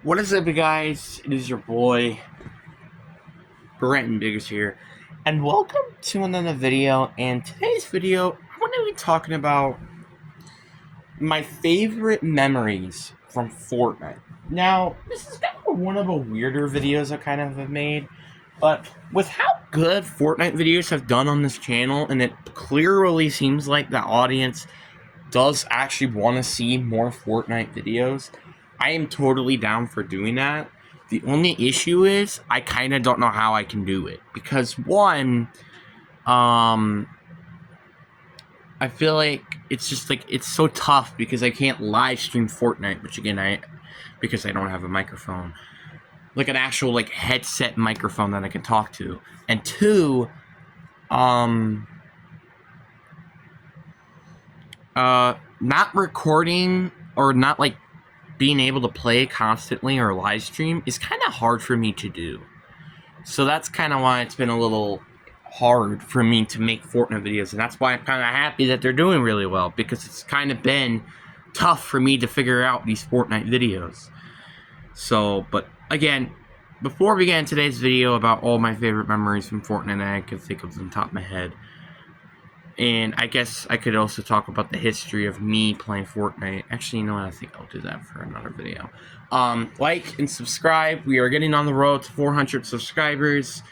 What is up, guys? It is your boy, Brent Biggers here, and welcome to another video. And today's video, I'm going to be talking about my favorite memories from Fortnite. Now, this is kind of one of the weirder videos I kind of have made, but with how good Fortnite videos have done on this channel, and it clearly seems like the audience does actually want to see more Fortnite videos, I am totally down for doing that. The only issue is I kind of don't know how I can do it because one, I feel like it's just like it's so tough because I can't live stream Fortnite, which again because I don't have a microphone, like an actual like headset microphone that I can talk to, and two, not recording or not like being able to play constantly or live stream is kind of hard for me to do. So that's kind of why it's been a little hard for me to make Fortnite videos, and that's why I'm kind of happy that they're doing really well, because it's kind of been tough for me to figure out these Fortnite videos. So, but again, before we get into today's video about all my favorite memories from Fortnite I can think of on top of my head, and I guess I could also talk about the history of me playing Fortnite. Actually, you know what? I think I'll do that for another video. Like and subscribe. We are getting on the road to 400 subscribers.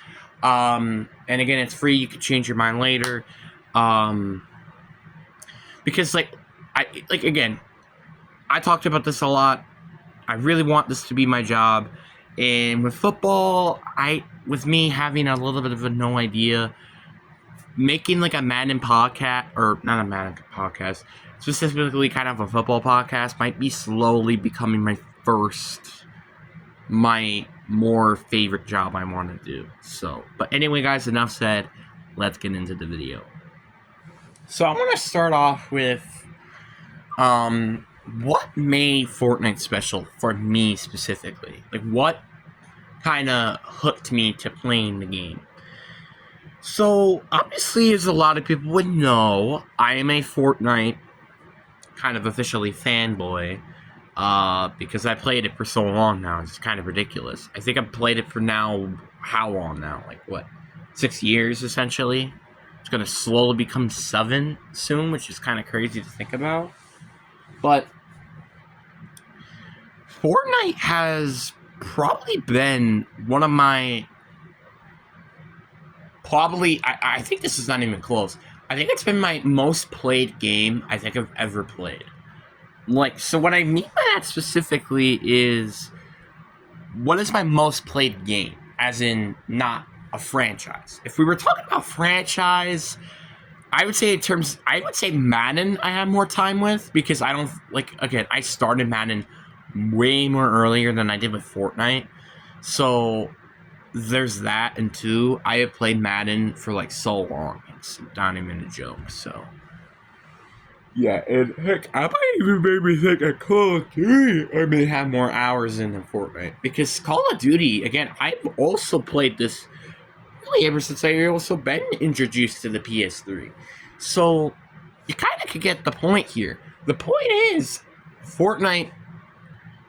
And again, it's free. You can change your mind later. Because again, I talked about this a lot. I really want this to be my job. And with football, with me having a little bit of a no idea, making like a Madden podcast, or not a Madden podcast, specifically kind of a football podcast, might be slowly becoming my more favorite job I want to do. So, but anyway, guys, enough said. Let's get into the video. So I want to start off with what made Fortnite special for me specifically. Like, what kind of hooked me to playing the game. So, obviously, as a lot of people would know, I am a Fortnite kind of officially fanboy, because I played it for so long now. It's kind of ridiculous. I think I've played it for now, how long now? Like, what, 6 years, essentially? It's going to slowly become 7 soon, which is kind of crazy to think about. But Fortnite has probably been one of my... I think this is not even close. I think it's been my most played game I think I've ever played. Like, so what I mean by that specifically is, what is my most played game? As in, not a franchise. If we were talking about franchise, I would say Madden I have more time with, because I don't, again, I started Madden way more earlier than I did with Fortnite. So there's that, and two, I have played Madden for like so long, it's not even a joke. So yeah, and heck, I might even made me think that Call of Duty I may have more hours in than Fortnite, because Call of Duty, again, I've also played this really ever since I also been introduced to the PS3. So you kind of could get the point here. The point is, Fortnite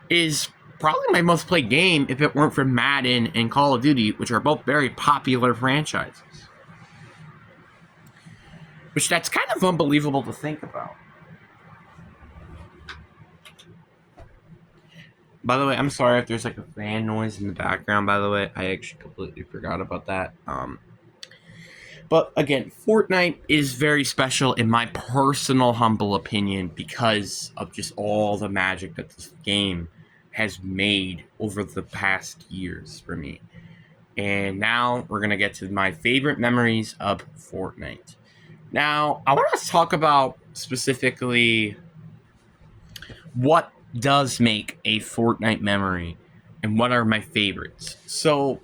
is probably my most played game if it weren't for Madden and Call of Duty, which are both very popular franchises. Which, that's kind of unbelievable to think about. By the way, I'm sorry if there's like a fan noise in the background, by the way. I actually completely forgot about that. But again, Fortnite is very special in my personal humble opinion because of just all the magic that this game has made over the past years for me. And now we're going to get to my favorite memories of Fortnite. Now, I want to talk about specifically what does make a Fortnite memory and what are my favorites. So,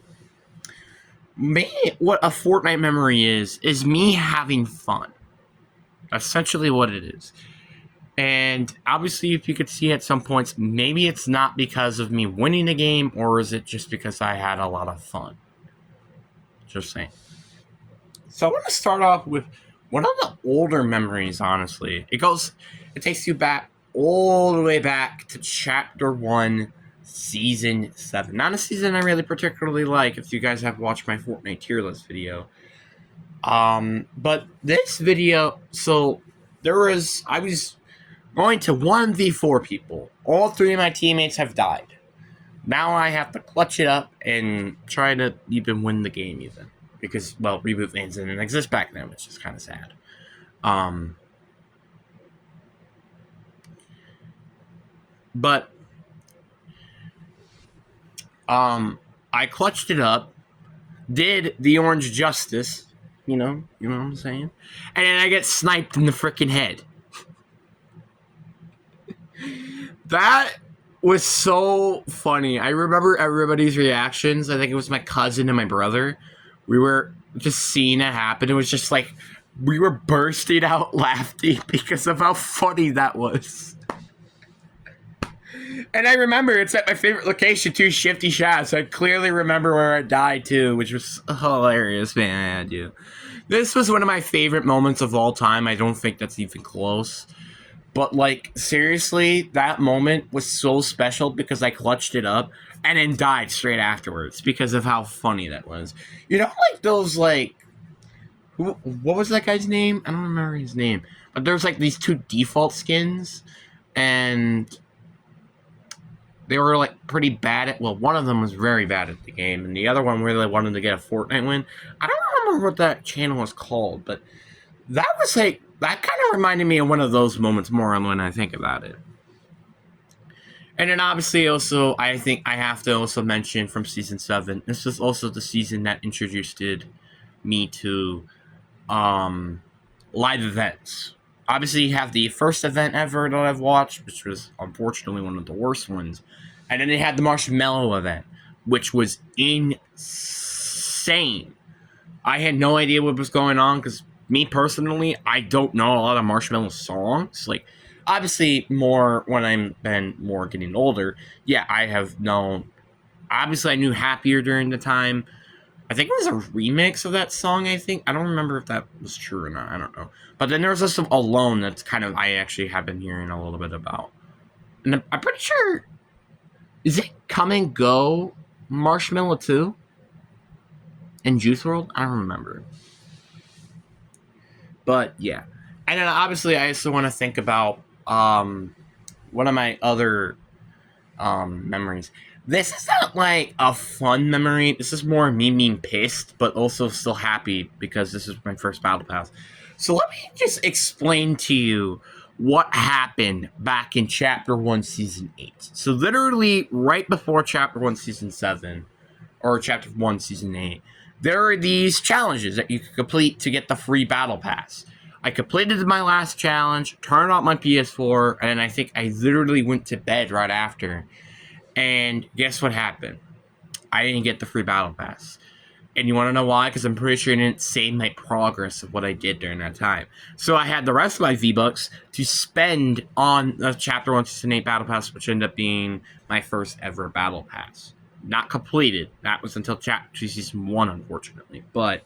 what a Fortnite memory is me having fun. Essentially what it is. And obviously, if you could see at some points, maybe it's not because of me winning the game, or is it just because I had a lot of fun? Just saying. So I want to start off with one of the older memories, honestly. It takes you back, all the way back to Chapter 1 Season 7. Not a season I really particularly like, if you guys have watched my Fortnite tier list video. But this video, so I was going to 1v4 people. All 3 of my teammates have died. Now I have to clutch it up and try to even win the game even. Because, well, Reboot fans didn't exist back then, which is kind of sad. But I clutched it up, did the orange justice, you know what I'm saying? And then I get sniped in the freaking head. That was so funny. I remember everybody's reactions. I think it was my cousin and my brother. We were just seeing it happen. It was just like we were bursting out laughing because of how funny that was. And I remember it's at my favorite location too, Shifty Shots. I clearly remember where I died too, which was hilarious, man. Dude. This was one of my favorite moments of all time. I don't think that's even close. But, like, seriously, that moment was so special because I clutched it up and then died straight afterwards because of how funny that was. You know, like, those, like... What was that guy's name? I don't remember his name. But there's, like, these 2 default skins, and they were, like, pretty bad at... Well, one of them was very bad at the game, and the other one really wanted to get a Fortnite win. I don't remember what that channel was called, but that was, like... That kind of reminded me of one of those moments more when I think about it. And then obviously also, I think I have to also mention from Season 7, this was also the season that introduced me to live events. Obviously, you have the first event ever that I've watched, which was unfortunately one of the worst ones. And then they had the Marshmallow event, which was insane. I had no idea what was going on because me personally, I don't know a lot of Marshmallow songs. Like, obviously, more when I'm been more getting older. Yeah, I have known. Obviously, I knew Happier during the time. I think it was a remix of that song. I don't remember if that was true or not. I don't know. But then there's also Alone. That's kind of I actually have been hearing a little bit about. And I'm pretty sure. Is it Come and Go Marshmallow 2? In Juice WRLD? I don't remember. But yeah, and then obviously I also want to think about one of my other memories. This is not like a fun memory. This is more me being pissed, but also still happy because this is my first battle pass. So let me just explain to you what happened back in Chapter 1, Season 8. So literally right before Chapter 1, Season 7, or Chapter 1, Season 8, there are these challenges that you can complete to get the free battle pass. I completed my last challenge, turned off my PS4, and I think I literally went to bed right after. And guess what happened? I didn't get the free battle pass. And you want to know why? Because I'm pretty sure it didn't save my progress of what I did during that time. So I had the rest of my V-Bucks to spend on the Chapter 1 Season 8 Battle Pass, which ended up being my first ever Battle Pass. Not completed. That was until Chapter Season 1, unfortunately. But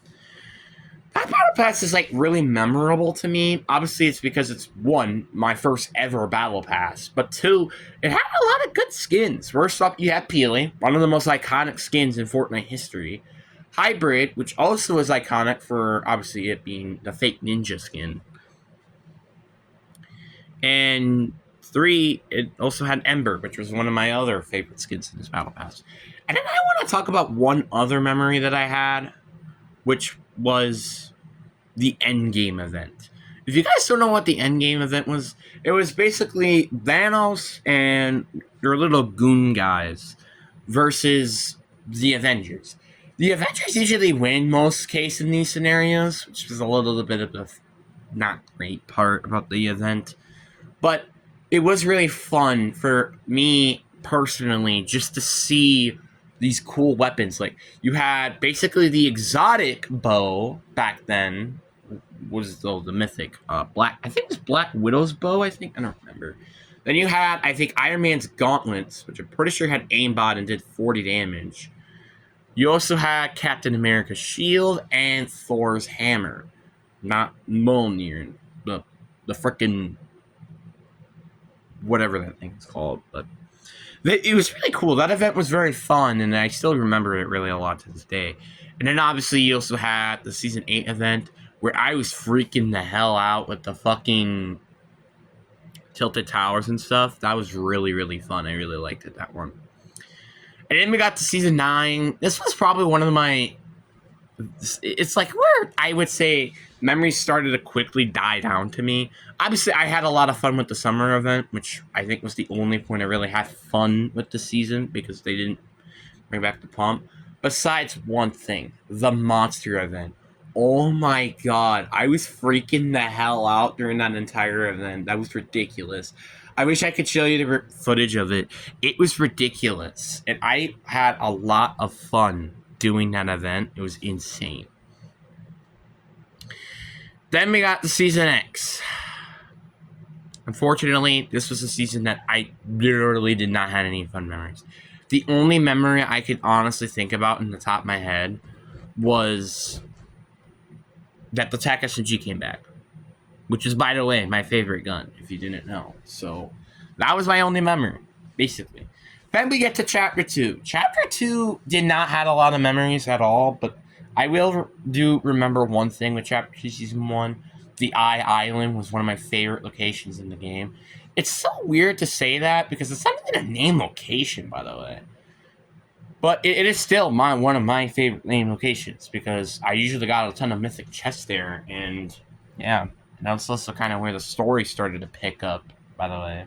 that Battle Pass is, like, really memorable to me. Obviously, it's because it's, 1, my first ever Battle Pass. But 2, it had a lot of good skins. First up, you have Peely, one of the most iconic skins in Fortnite history. Hybrid, which also is iconic for, obviously, it being the fake ninja skin. And 3, it also had Ember, which was one of my other favorite skins in this Battle Pass. And then I want to talk about one other memory that I had, which was the Endgame event. If you guys don't know what the Endgame event was, it was basically Thanos and your little goon guys versus the Avengers. The Avengers usually win most cases in these scenarios, which is a little bit of a not great part about the event. But it was really fun for me personally just to see these cool weapons. Like, you had basically the exotic bow back then, was the mythic black. I think it was Black Widow's bow. I don't remember. Then you had, I think, Iron Man's gauntlets, which I'm pretty sure had aimbot and did 40 damage. You also had Captain America's shield and Thor's hammer, not Mjolnir, the frickin' whatever that thing is called. But It was really cool. That event was very fun, and I still remember it really a lot to this day. And then obviously you also had the Season 8 event, where I was freaking the hell out with the fucking Tilted Towers and stuff. That was really, really fun. I really liked it, that one. And then we got to Season 9. This was probably one of my... It's like where I would say memories started to quickly die down to me. Obviously, I had a lot of fun with the summer event, which I think was the only point I really had fun with the season, because they didn't bring back the pump. Besides one thing, the monster event. Oh my god, I was freaking the hell out during that entire event. That was ridiculous. I wish I could show you the footage of it. It was ridiculous. And I had a lot of fun doing that event. It was insane. Then we got the Season X. Unfortunately, this was a season that I literally did not have any fun memories. The only memory I could honestly think about in the top of my head was that the TAC SMG came back, which is, by the way, my favorite gun, if you didn't know. So that was my only memory, basically. Then we get to Chapter 2. Chapter 2 did not have a lot of memories at all, but I will do remember one thing with Chapter 2 Season 1. The Island was one of my favorite locations in the game. It's so weird to say that, because it's not even a name location, by the way. But it is still one of my favorite name locations, because I usually got a ton of mythic chests there, and yeah. And that's also kind of where the story started to pick up, by the way.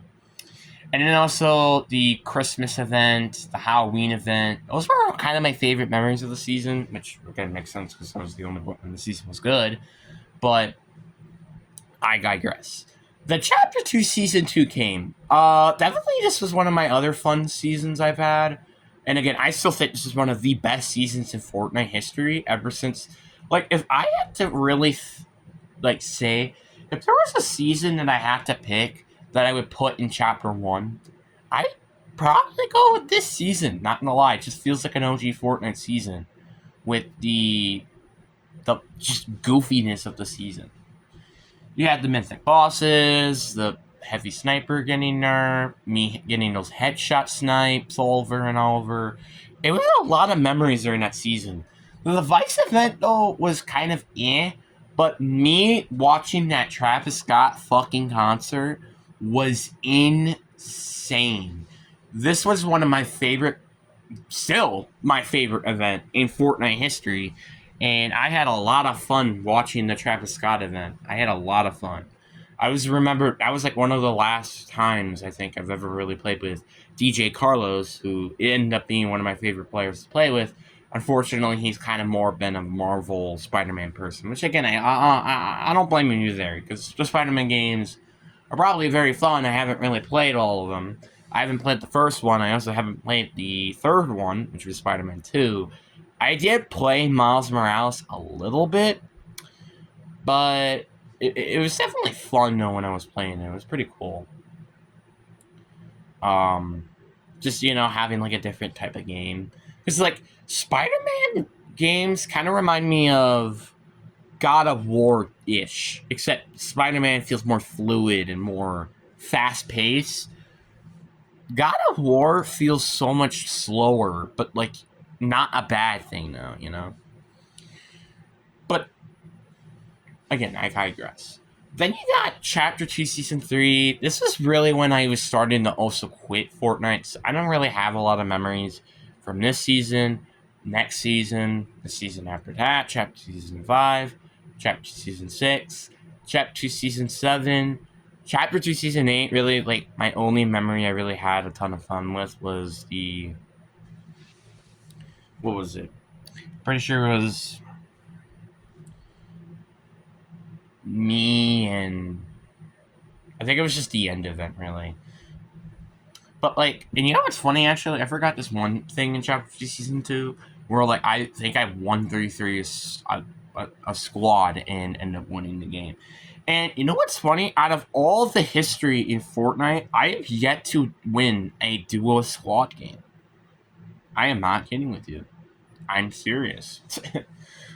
And then also the Christmas event, the Halloween event. Those were kind of my favorite memories of the season, which again makes sense because that was the only one when the season was good. But I digress. The Chapter 2 Season 2 came. Definitely this was one of my other fun seasons I've had. And again, I still think this is one of the best seasons in Fortnite history ever since... Like, if I had to really, say... If there was a season that I had to pick that I would put in Chapter 1, I'd probably go with this season. Not gonna lie, it just feels like an OG Fortnite season. With the just goofiness of the season. You had the mythic bosses, the heavy sniper getting nerfed, me getting those headshot snipes over and over. It was a lot of memories during that season. The Vice event, though, was kind of but me watching that Travis Scott fucking concert was insane. This was one of my favorite, still my favorite event in Fortnite history. And I had a lot of fun watching the Travis Scott event. I had a lot of fun. That was like one of the last times I think I've ever really played with DJ Carlos, who ended up being one of my favorite players to play with. Unfortunately, he's kind of more been a Marvel Spider-Man person, which again, I don't blame him there, because the Spider-Man games are probably very fun. I haven't really played all of them. I haven't played the first one. I also haven't played the third one, which was Spider-Man 2. I did play Miles Morales a little bit, but it was definitely fun though when I was playing it. It was pretty cool. Just, having like a different type of game. Because like Spider-Man games kind of remind me of God of War-ish, except Spider-Man feels more fluid and more fast-paced. God of War feels so much slower, but like not a bad thing though, But again, I digress. Then you got Chapter 2 Season 3. This was really when I was starting to also quit Fortnite. So I don't really have a lot of memories from this season, next season, the season after that, Chapter 2 Season 5, Chapter 2 Season 6, Chapter 2 Season 7, Chapter 2 Season 8. Really, like, my only memory I really had a ton of fun with was the... What was it? Pretty sure it was me and... I think it was just the end event, really. But, like, and you know what's funny, actually? I forgot this one thing in Chapter 2 Season 2, where, like, I think I 1-3-3 a squad and ended up winning the game. And you know what's funny? Out of all the history in Fortnite, I have yet to win a duo squad game. I am not kidding with you. I'm serious.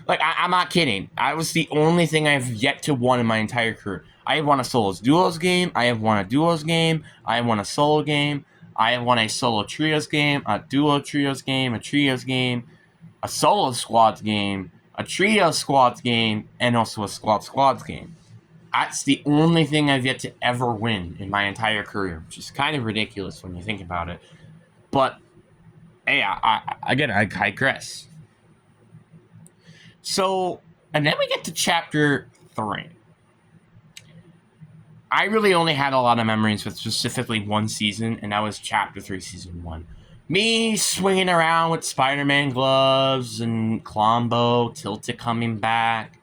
Like, I'm not kidding. I was the only thing I've yet to win in my entire career. I have won a solos duos game. I have won a duos game. I have won a solo game. I have won a solo trios game, a duo trios game, a trios game, a solo squads game, a trio squads game, and also a squads game. That's the only thing I've yet to ever win in my entire career, which is kind of ridiculous when you think about it. But hey, I digress. So, and then we get to chapter 3. I really only had a lot of memories with specifically one season, and that was chapter 3, season 1. Me swinging around with Spider-Man gloves and Colombo, Tilted coming back.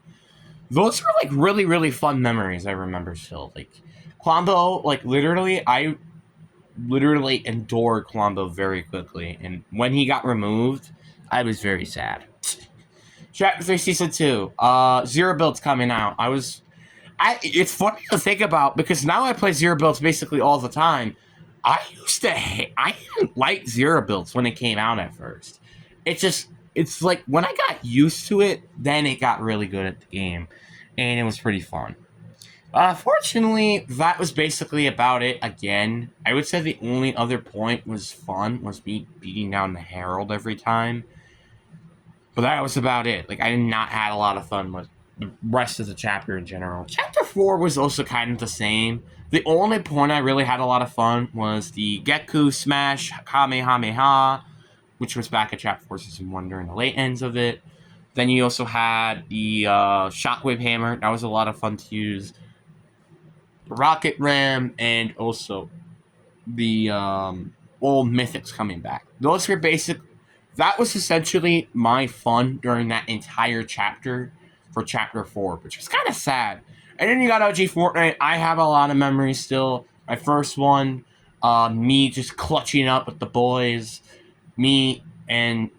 Those were like really, really fun memories I remember still. Like Colombo, like I literally endured Colombo very quickly, and when he got removed, I was very sad. Chapter 3, Season 2, Zero Builds coming out. It's funny to think about, because now I play Zero Builds basically all the time. I didn't like Zero Builds when it came out at first. It's like, when I got used to it, then it got really good at the game, and it was pretty fun. Fortunately, that was basically about it again. I would say the only other point was me beating down the Herald every time. But that was about it. Like, I did not have a lot of fun with the rest of the chapter in general. Chapter 4 was also kind of the same. The only point I really had a lot of fun was the Geku Smash Kamehameha, which was back at Chapter 4 Season 1 during the late ends of it. Then you also had the Shockwave Hammer. That was a lot of fun to use. Rocket Ram, and also the old Mythics coming back. Those were that was essentially my fun during that entire chapter for Chapter 4, which was kind of sad. And then you got OG Fortnite. I have a lot of memories still. My first one, me just clutching up with the boys. Me, I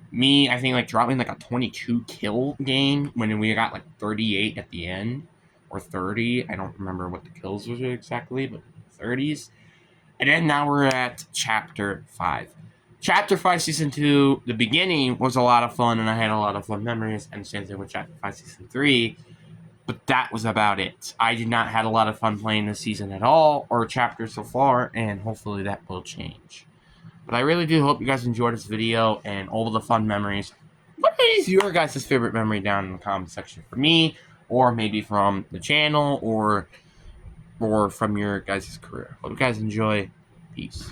think, like, dropping like a 22 kill game when we got like 38 at the end. Or 30. I don't remember what the kills were exactly, but 30s. And then now we're at Chapter 5. Chapter 5, Season 2, the beginning was a lot of fun, and I had a lot of fun memories, and same thing with Chapter 5, Season 3. But that was about it. I did not have a lot of fun playing this season at all, or chapter so far, and hopefully that will change. But I really do hope you guys enjoyed this video and all of the fun memories. What is your guys' favorite memory down in the comment section for me? Or maybe from the channel, or from your guys' career. Hope you guys enjoy. Peace.